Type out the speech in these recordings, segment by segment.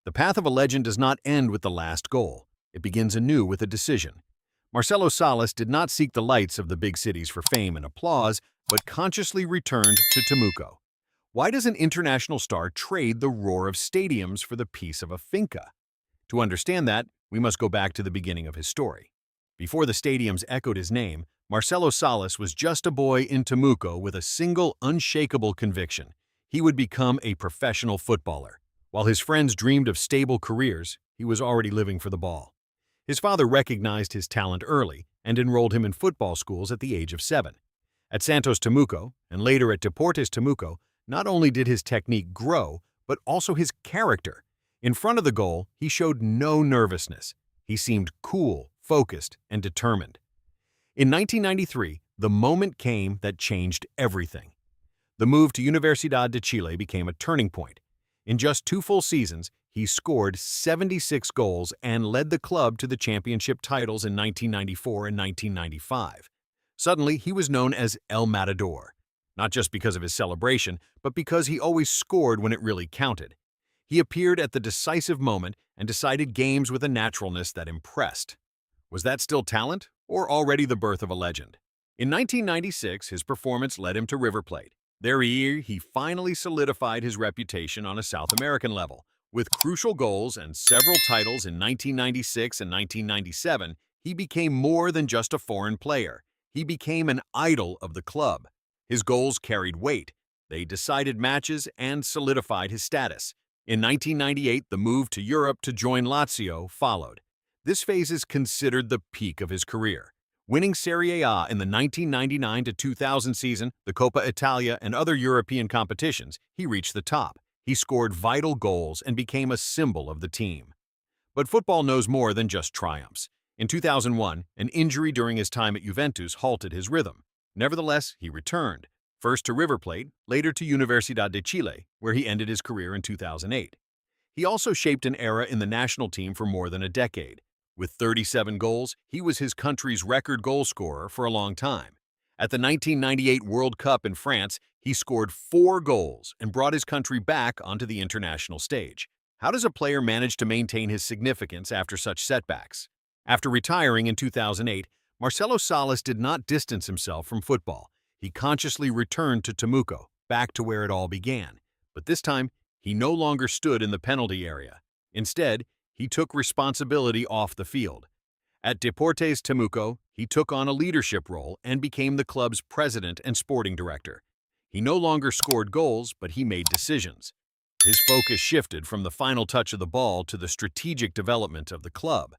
The path of a legend does not end with the last goal. It begins anew with a decision. Marcelo Salas did not seek the lights of the big cities for fame and applause, but consciously returned to Temuco. Why does an international star trade the roar of stadiums for the peace of a finca? To understand that, we must go back to the beginning of his story. Before the stadiums echoed his name, Marcelo Salas was just a boy in Temuco with a single, unshakable conviction. He would become a professional footballer. While his friends dreamed of stable careers, he was already living for the ball. His father recognized his talent early and enrolled him in football schools at the age of 7. At Santos Temuco, and later at Deportes Temuco, not only did his technique grow, but also his character. In front of the goal, he showed no nervousness. He seemed cool, focused, and determined. In 1993, the moment came that changed everything. The move to Universidad de Chile became a turning point. In just 2 full seasons, he scored 76 goals and led the club to the championship titles in 1994 and 1995. Suddenly, he was known as El Matador, not just because of his celebration, but because he always scored when it really counted. He appeared at the decisive moment and decided games with a naturalness that impressed. Was that still talent, or already the birth of a legend? In 1996, his performance led him to River Plate. There he finally solidified his reputation on a South American level. With crucial goals and several titles in 1996 and 1997, he became more than just a foreign player. He became an idol of the club. His goals carried weight. They decided matches and solidified his status. In 1998, the move to Europe to join Lazio followed. This phase is considered the peak of his career. Winning Serie A in the 1999-2000 season, the Coppa Italia, and other European competitions, he reached the top. He scored vital goals and became a symbol of the team. But football knows more than just triumphs. In 2001, an injury during his time at Juventus halted his rhythm. Nevertheless, he returned, first to River Plate, later to Universidad de Chile, where he ended his career in 2008. He also shaped an era in the national team for more than a decade. With 37 goals, he was his country's record goal scorer for a long time. At the 1998 World Cup in France, he scored 4 goals and brought his country back onto the international stage. How does a player manage to maintain his significance after such setbacks? After retiring in 2008, Marcelo Salas did not distance himself from football. He consciously returned to Temuco, back to where it all began. But this time, he no longer stood in the penalty area. Instead, he took responsibility off the field. At Deportes Temuco, he took on a leadership role and became the club's president and sporting director. He no longer scored goals, but he made decisions. His focus shifted from the final touch of the ball to the strategic development of the club.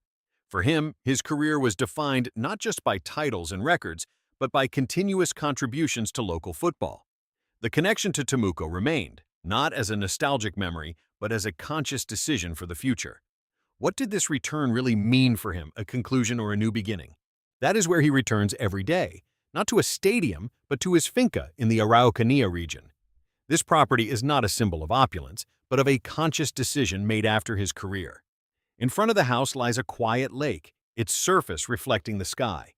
For him, his career was defined not just by titles and records, but by continuous contributions to local football. The connection to Temuco remained, not as a nostalgic memory, but as a conscious decision for the future. What did this return really mean for him, a conclusion or a new beginning? That is where he returns every day, not to a stadium, but to his finca in the Araucanía region. This property is not a symbol of opulence, but of a conscious decision made after his career. In front of the house lies a quiet lake, its surface reflecting the sky.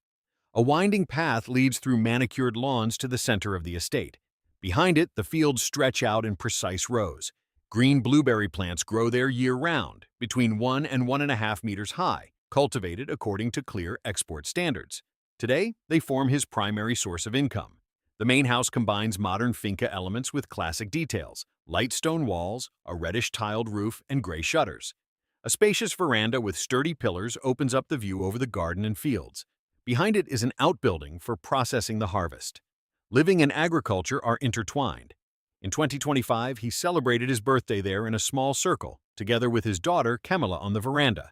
A winding path leads through manicured lawns to the center of the estate. Behind it, the fields stretch out in precise rows. Green blueberry plants grow there year-round, between 1 and 1.5 meters high, cultivated according to clear export standards. Today, they form his primary source of income. The main house combines modern finca elements with classic details, light stone walls, a reddish tiled roof, and gray shutters. A spacious veranda with sturdy pillars opens up the view over the garden and fields. Behind it is an outbuilding for processing the harvest. Living and agriculture are intertwined. In 2025, he celebrated his birthday there in a small circle, together with his daughter, Camila, on the veranda.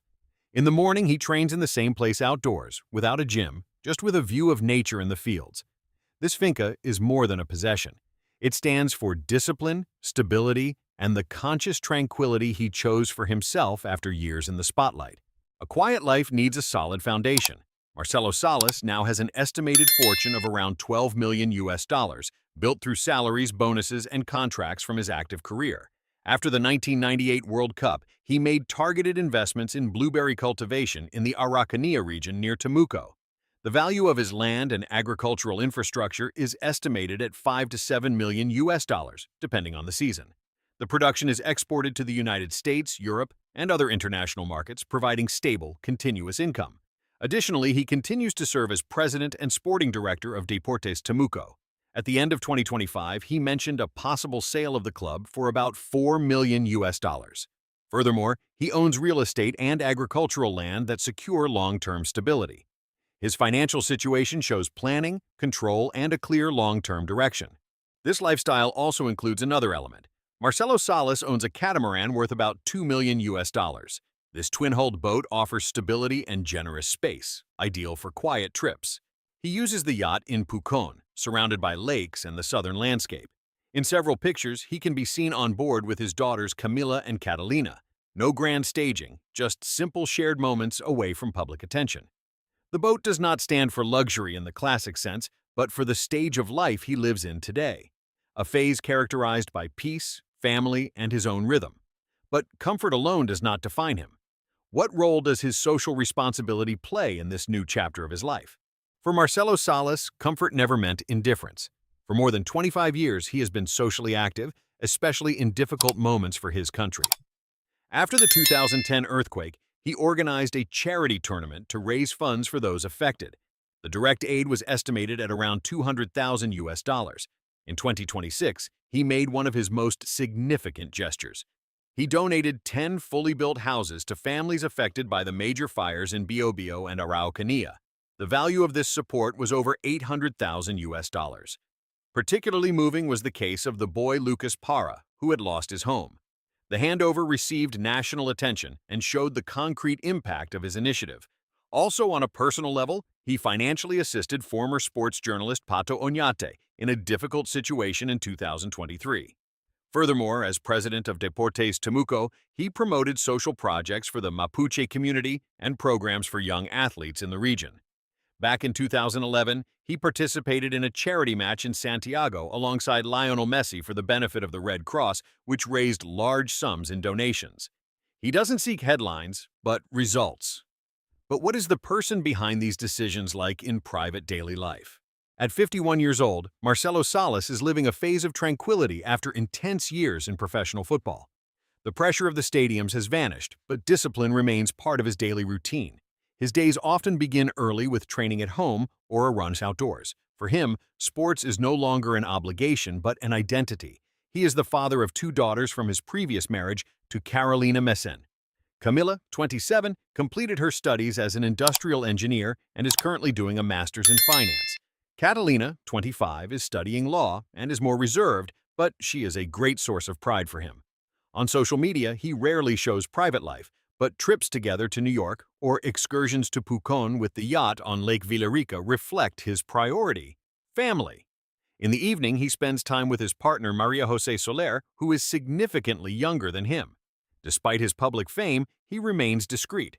In the morning, he trains in the same place outdoors, without a gym, just with a view of nature in the fields. This finca is more than a possession. It stands for discipline, stability, and the conscious tranquility he chose for himself after years in the spotlight. A quiet life needs a solid foundation. Marcelo Salas now has an estimated fortune of around $12 million, built through salaries, bonuses, and contracts from his active career. After the 1998 World Cup, he made targeted investments in blueberry cultivation in the Araucanía region near Temuco. The value of his land and agricultural infrastructure is estimated at $5 to $7 million, depending on the season. The production is exported to the United States, Europe, and other international markets, providing stable, continuous income. Additionally, he continues to serve as president and sporting director of Deportes Temuco. At the end of 2025, he mentioned a possible sale of the club for about $4 million US. Furthermore, he owns real estate and agricultural land that secure long-term stability. His financial situation shows planning, control, and a clear long-term direction. This lifestyle also includes another element. Marcelo Salas owns a catamaran worth about $2 million US. This twin-hulled boat offers stability and generous space, ideal for quiet trips. He uses the yacht in Pucón, surrounded by lakes and the southern landscape. In several pictures, he can be seen on board with his daughters Camila and Catalina. No grand staging, just simple shared moments away from public attention. The boat does not stand for luxury in the classic sense, but for the stage of life he lives in today. A phase characterized by peace, family, and his own rhythm. But comfort alone does not define him. What role does his social responsibility play in this new chapter of his life? For Marcelo Salas, comfort never meant indifference. For more than 25 years, he has been socially active, especially in difficult moments for his country. After the 2010 earthquake, he organized a charity tournament to raise funds for those affected. The direct aid was estimated at around $200,000 US. In 2026, he made one of his most significant gestures. He donated 10 fully built houses to families affected by the major fires in Biobío and Araucanía. The value of this support was over $800,000 US. Particularly moving was the case of the boy Lucas Parra, who had lost his home. The handover received national attention and showed the concrete impact of his initiative. Also on a personal level, he financially assisted former sports journalist Pato Oñate in a difficult situation in 2023. Furthermore, as president of Deportes Temuco, he promoted social projects for the Mapuche community and programs for young athletes in the region. Back in 2011, he participated in a charity match in Santiago alongside Lionel Messi for the benefit of the Red Cross, which raised large sums in donations. He doesn't seek headlines, but results. But what is the person behind these decisions like in private daily life? At 51 years old, Marcelo Salas is living a phase of tranquility after intense years in professional football. The pressure of the stadiums has vanished, but discipline remains part of his daily routine. His days often begin early with training at home or a run outdoors. For him, sports is no longer an obligation but an identity. He is the father of 2 daughters from his previous marriage to Carolina Messen. Camila, 27, completed her studies as an industrial engineer and is currently doing a master's in finance. Catalina, 25, is studying law and is more reserved, but she is a great source of pride for him. On social media, he rarely shows private life, but trips together to New York or excursions to Pucón with the yacht on Lake Villarrica reflect his priority: family. In the evening, he spends time with his partner Maria José Soler, who is significantly younger than him. Despite his public fame, he remains discreet.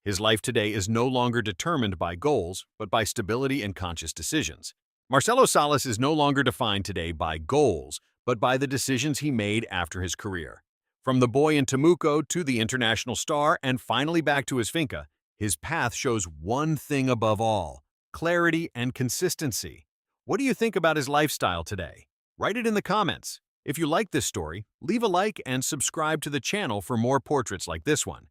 His life today is no longer determined by goals, but by stability and conscious decisions. Marcelo Salas is no longer defined today by goals, but by the decisions he made after his career. From the boy in Temuco to the international star and finally back to his finca, his path shows one thing above all: clarity and consistency. What do you think about his lifestyle today? Write it in the comments. If you like this story, leave a like and subscribe to the channel for more portraits like this one.